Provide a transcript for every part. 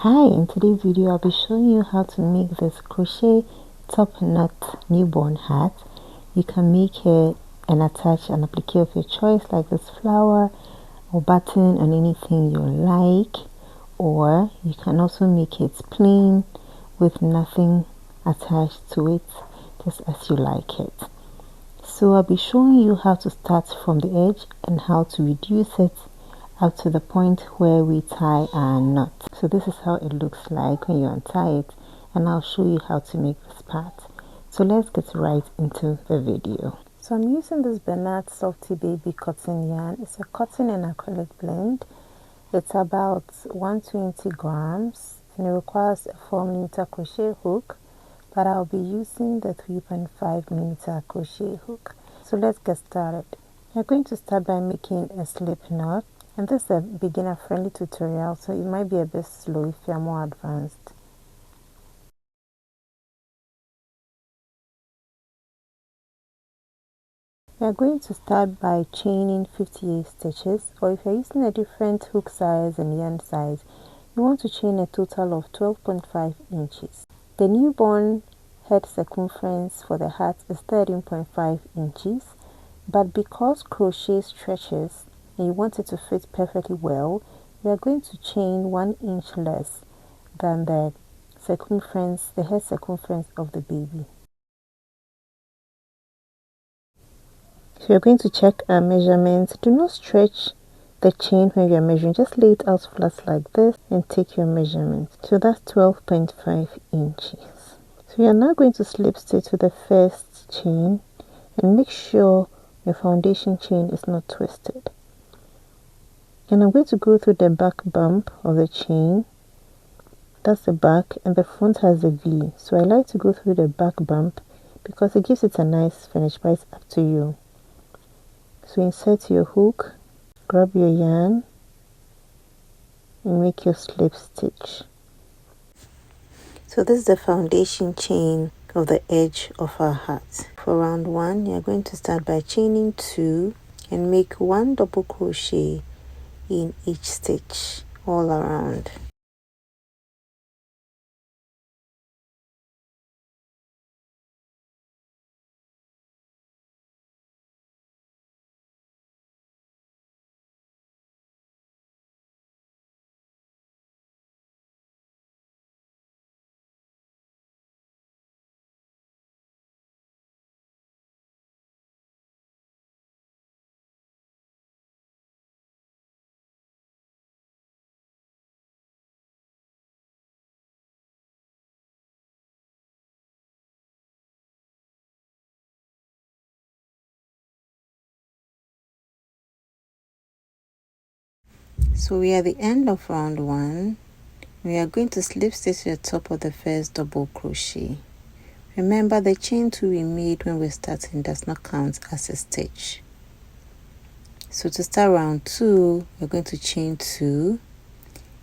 Hi, in today's video I'll be showing you how to make this crochet top knot newborn hat. You can make it and attach an applique of your choice, like this flower or button on anything you like, or you can also make it plain with nothing attached to it, just as you like it. So I'll be showing you how to start from the edge and how to reduce it up to the point where we tie our knot. So this is how it looks like when you untie it, and I'll show you how to make this part. So let's get right into the video. So I'm using this Bernard Softy Baby cotton yarn. It's a cotton and acrylic blend. It's about 120 grams and it requires a 4mm crochet hook, but I'll be using the 3.5mm crochet hook. So let's get started. You're going to start by making a slip knot. And this is a beginner friendly tutorial, so it might be a bit slow if you're more advanced. We are going to start by chaining 58 stitches, or if you're using a different hook size and yarn size, you want to chain a total of 12.5 inches. The newborn head circumference for the hat is 13.5 inches, but because crochet stretches and you want it to fit perfectly well, we are going to chain 1 inch less than the circumference, the head circumference of the baby. So you're going to check our measurements. Do not stretch the chain when you're measuring. Just lay it out flat like this and take your measurements. So that's 12.5 inches. So you're now going to slip stitch to the first chain and make sure your foundation chain is not twisted. And I'm going to go through the back bump of the chain. That's the back, and the front has a V. So I like to go through the back bump because it gives it a nice finish, but it's up to you. So insert your hook, grab your yarn, and make your slip stitch. So this is the foundation chain of the edge of our hat. For round 1, you're going to start by chaining 2 and make 1 double crochet in each stitch all around. So we are at the end of round 1. We are going to slip stitch to the top of the first double crochet. Remember, the chain 2 we made when we're starting does not count as a stitch. So to start round 2, we're going to chain 2.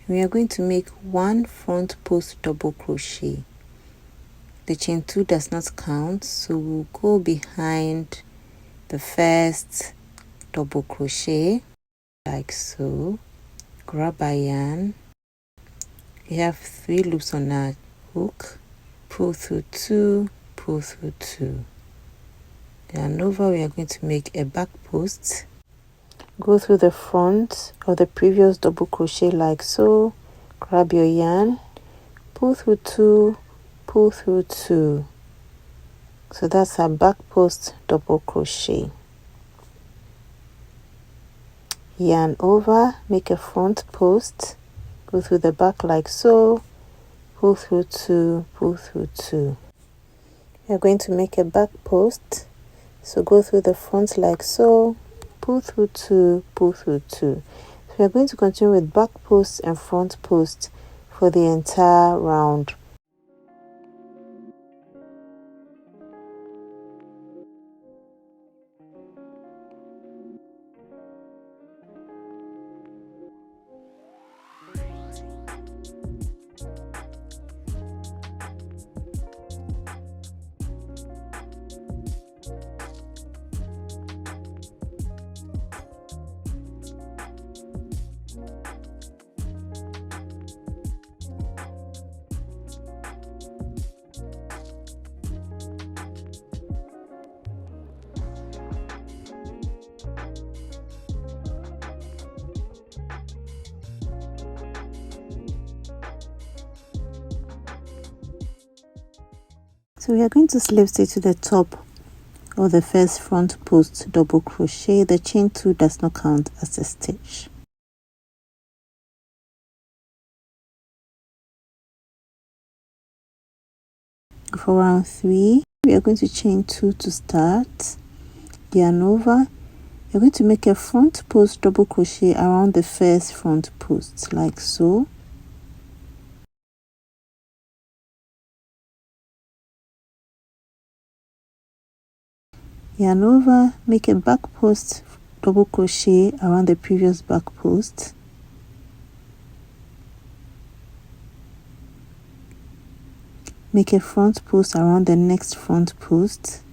We are going to make 1 front post double crochet. The chain 2 does not count, so we'll go behind the first double crochet like so. Grab our yarn. We have 3 loops on our hook. Pull through 2, pull through 2. And over we are going to make a back post. Go through the front of the previous double crochet like so. Grab your yarn, pull through 2, pull through 2. So that's our back post double crochet. Yarn over, make a front post, go through the back like so, pull through 2, pull through 2. We are going to make a back post, so go through the front like so, pull through 2, pull through 2. So we are going to continue with back post and front post for the entire round. So we are going to slip stitch to the top of the first front post double crochet. The chain 2 does not count as a stitch. For round 3, we are going to chain 2 to start, yarn over. You're going to make a front post double crochet around the first front post like so. Yarn over, make a back post double crochet around the previous back post. Make a front post around the next front post.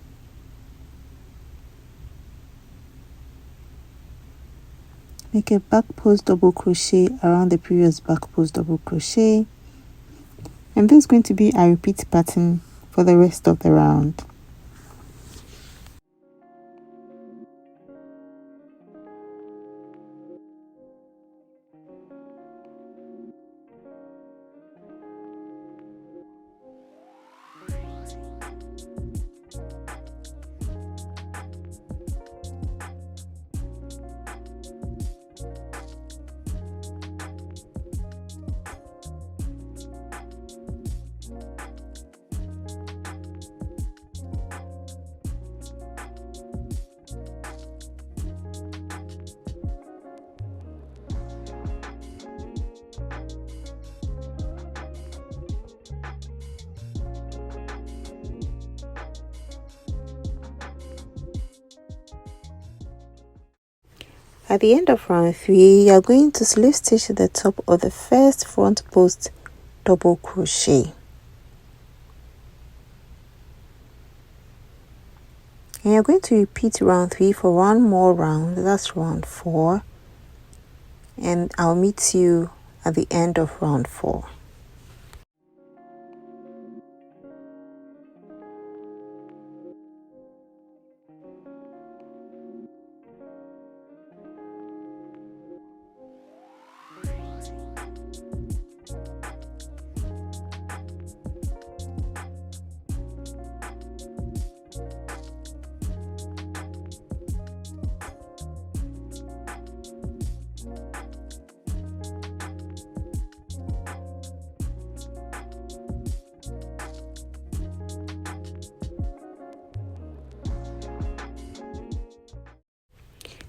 Make a back post double crochet around the previous back post double crochet. And this is going to be a repeat pattern for the rest of the round. At the end of round 3, you are going to slip stitch to the top of the first front post double crochet. And you're going to repeat round 3 for one more round, that's round 4. And I'll meet you at the end of round 4.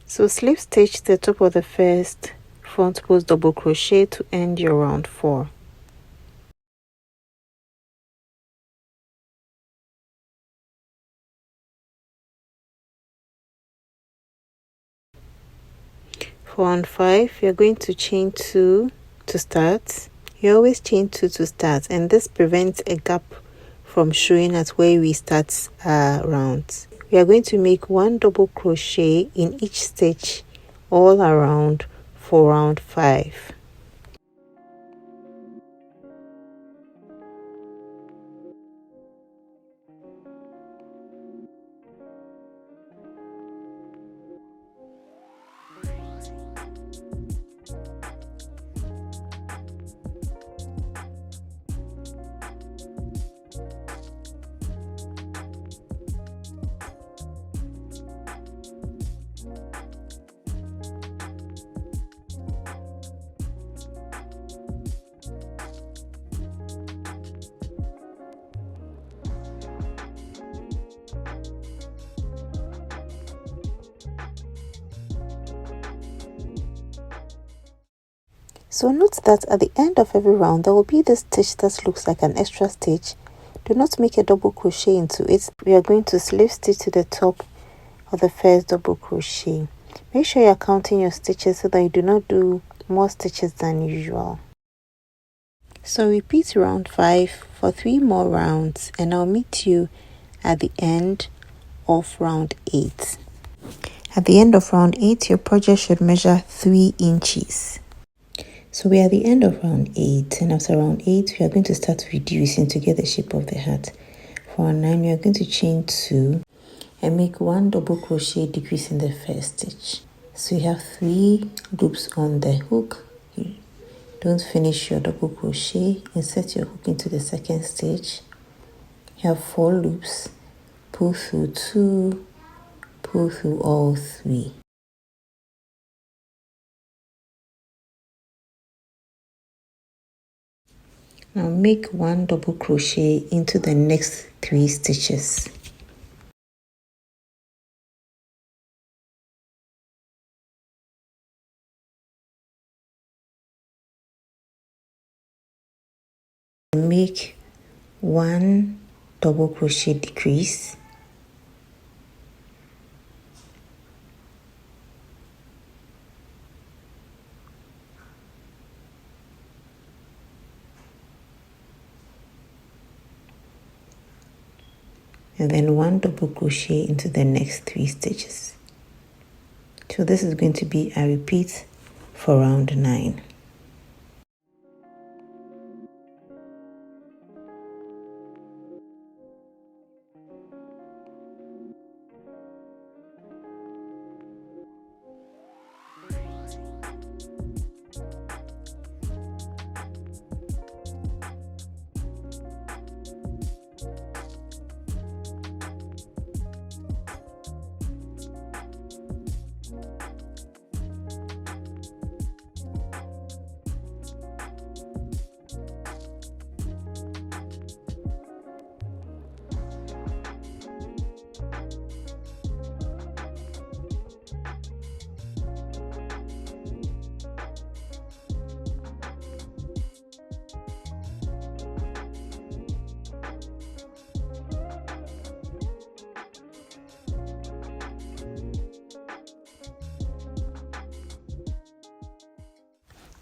So slip stitch the top of the first front post double crochet to end your round 4. For round 5, you're going to chain 2 to start. You always chain 2 to start, and this prevents a gap from showing at where we start our rounds. We are going to make 1 double crochet in each stitch all around for round 5. So note that at the end of every round there will be this stitch that looks like an extra stitch. Do not make a double crochet into it. We are going to slip stitch to the top of the first double crochet. Make sure you are counting your stitches so that you do not do more stitches than usual. So repeat round 5 for 3 more rounds, and I'll meet you at the end of round 8. At the end of round 8, your project should measure 3 inches. So we are at the end of round 8, and after round 8, we are going to start reducing to get the shape of the hat. For round 9, we are going to chain 2 and make 1 double crochet decrease in the first stitch. So you have 3 loops on the hook. You don't finish your double crochet. Insert your hook into the second stitch You have 4 loops. Pull through 2, pull through all 3. Now make 1 double crochet into the next 3 stitches. Make 1 double crochet decrease, and then 1 double crochet into the next 3 stitches. So this is going to be a repeat for round 9.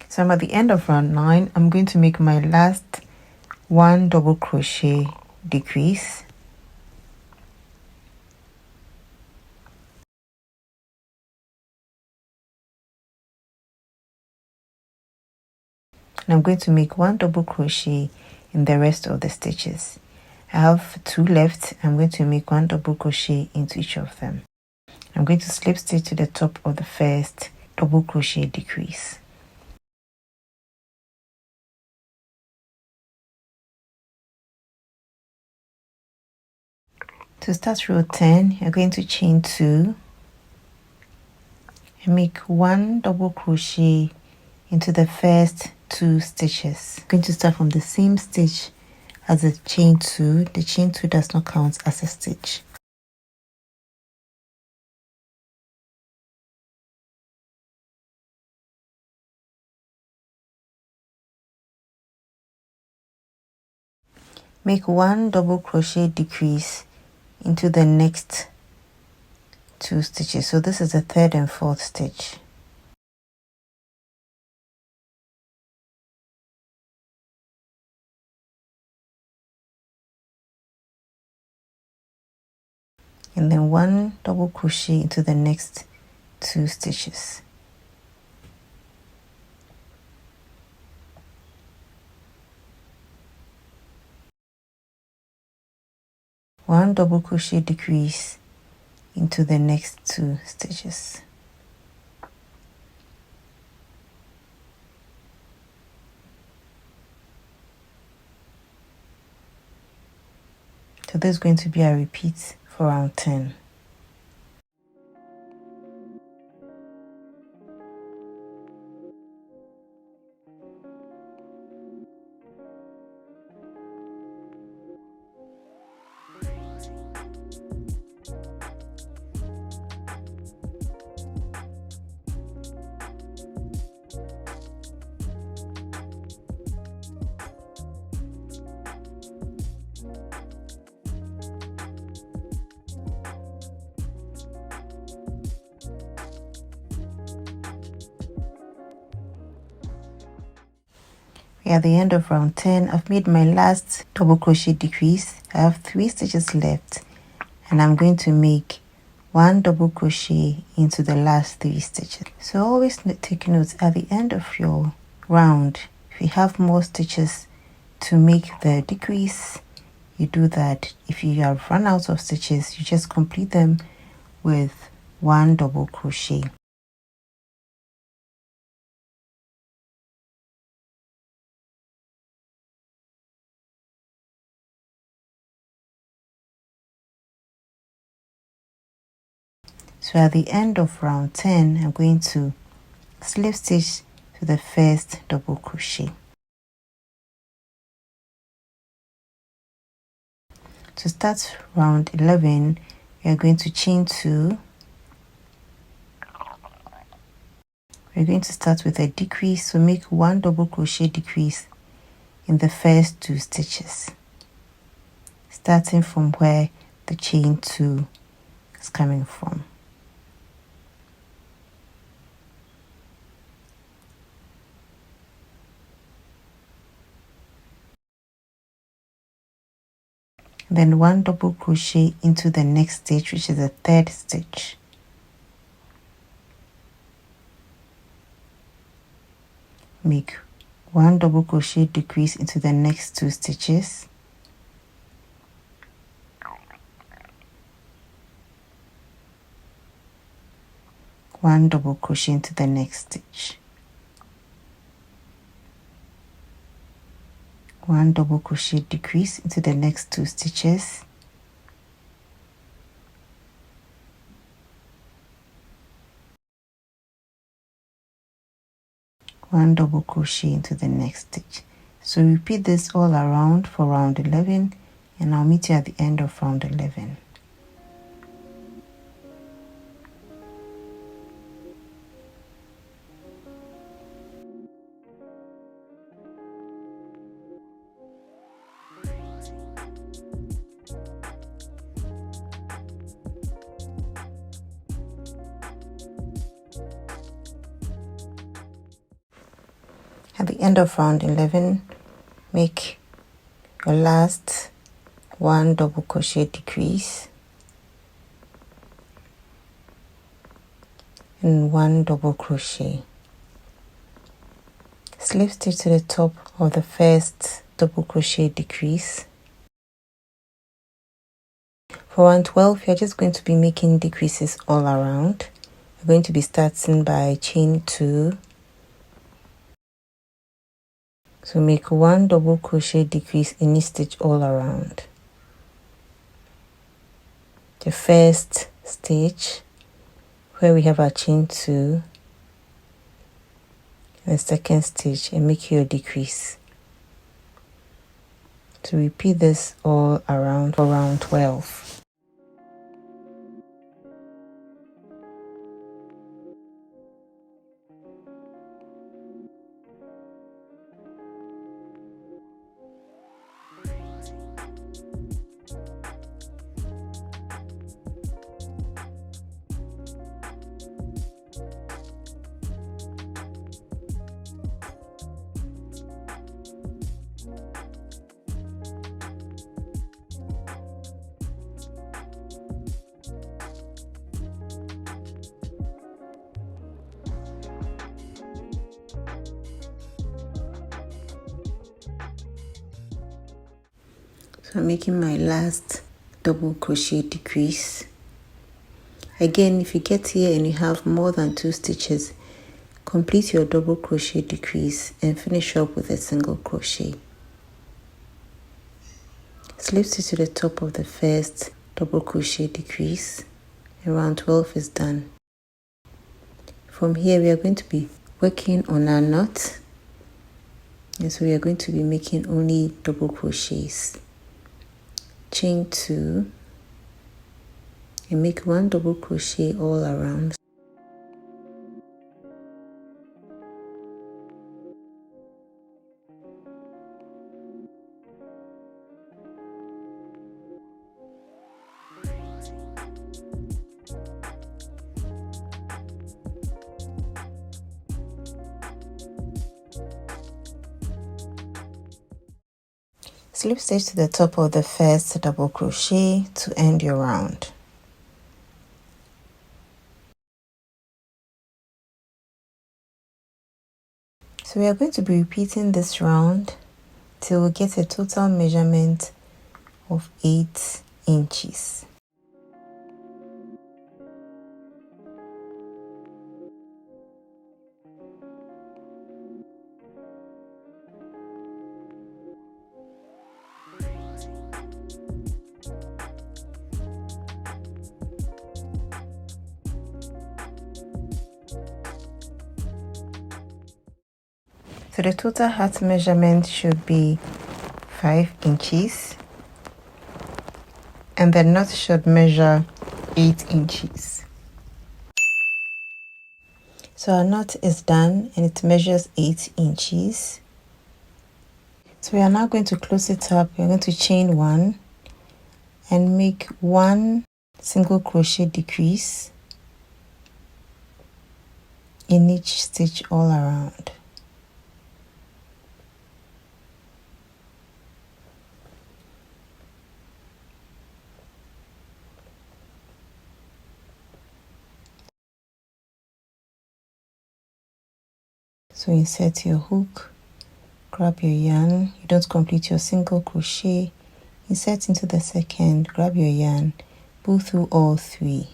So I'm at the end of round 9. I'm going to make my last 1 double crochet decrease, and I'm going to make 1 double crochet in the rest of the stitches. I have 2 left. I'm going to make 1 double crochet into each of them. I'm going to slip stitch to the top of the first double crochet decrease. To start row 10, you're going to chain 2 and make 1 double crochet into the first 2 stitches. I'm going to start from the same stitch as the chain 2. The chain 2 does not count as a stitch. Make 1 double crochet decrease into the next 2 stitches. So this is the 3rd and 4th stitch. And then 1 double crochet into the next 2 stitches. One double crochet decrease into the next 2 stitches. So this is going to be a repeat for round 10. We're at the end of round 10. I've made my last double crochet decrease. I have 3 stitches left, and I'm going to make 1 double crochet into the last 3 stitches. So always take note at the end of your round, if you have more stitches to make the decrease, you do that. If you have run out of stitches, you just complete them with 1 double crochet. So at the end of round 10, I'm going to slip stitch to the first double crochet. To start round 11, we are going to chain 2. We're going to start with a decrease, so make 1 double crochet decrease in the first 2 stitches, starting from where the chain 2 is coming from. Then 1 double crochet into the next stitch, which is the 3rd stitch. Make 1 double crochet decrease into the next 2 stitches. One double crochet into the next stitch. 1 double crochet decrease into the next 2 stitches. One double crochet into the next stitch. So repeat this all around for round 11, and I'll meet you at the end of round 11. At the end of round 11, make your last 1 double crochet decrease and 1 double crochet. Slip stitch to the top of the first double crochet decrease. For round 12, you're just going to be making decreases all around. You're going to be starting by chain 2. So make 1 double crochet decrease in each stitch all around. The first stitch where we have our chain 2, and the second stitch, and make your decrease. To repeat this all around for round 12. So I'm making my last double crochet decrease. Again, if you get here and you have more than 2 stitches, complete your double crochet decrease and finish up with a single crochet. Slip stitch to the top of the first double crochet decrease, and round 12 is done. From here, we are going to be working on our knot, and so we are going to be making only double crochets. Chain 2 and make 1 double crochet all around. Slip stitch to the top of the first double crochet to end your round. So we are going to be repeating this round till we get a total measurement of 8 inches. So the total hat measurement should be 5 inches and the knot should measure 8 inches. So our knot is done and it measures 8 inches. So we are now going to close it up. We're going to chain 1 and make 1 single crochet decrease in each stitch all around. So insert your hook, grab your yarn, you don't complete your single crochet, insert into the second, grab your yarn, pull through all 3.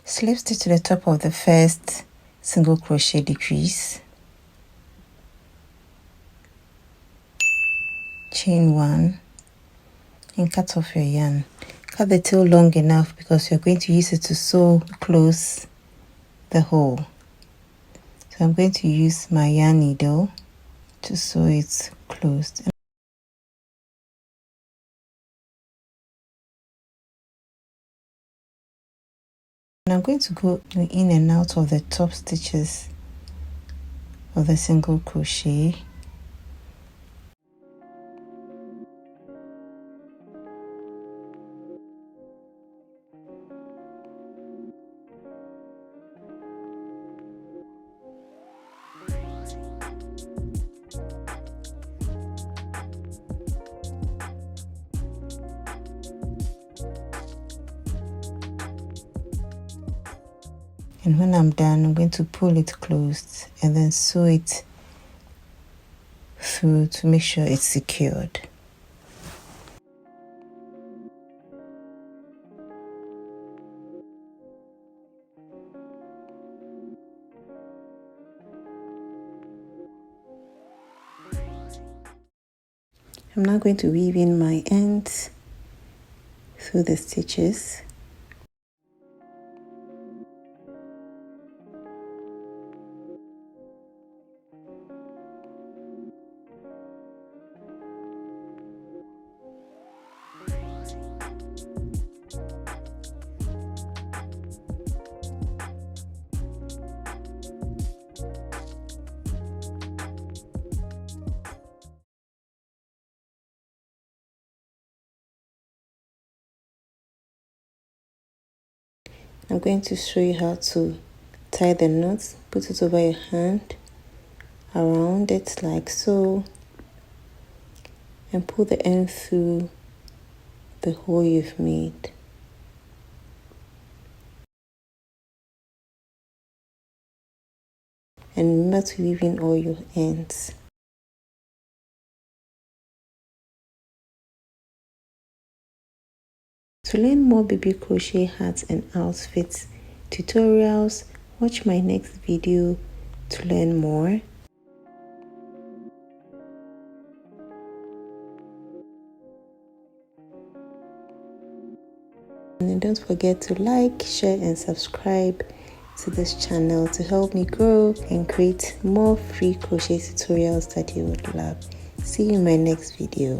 Slip stitch to the top of the first single crochet decrease, chain 1 and cut off your yarn. Cut the tail long enough because you're going to use it to sew close the hole. So I'm going to use my yarn needle to sew it closed. And I'm going to go in and out of the top stitches of the single crochet. And when I'm done, I'm going to pull it closed and then sew it through to make sure it's secured. I'm now going to weave in my ends through the stitches. I'm going to show you how to tie the knots. Put it over your hand, around it like so, and pull the end through the hole you've made. And remember to weave in all your ends. To learn more baby crochet hats and outfits tutorials, watch my next video to learn more. And don't forget to like, share and subscribe to this channel to help me grow and create more free crochet tutorials that you would love. See you in my next video.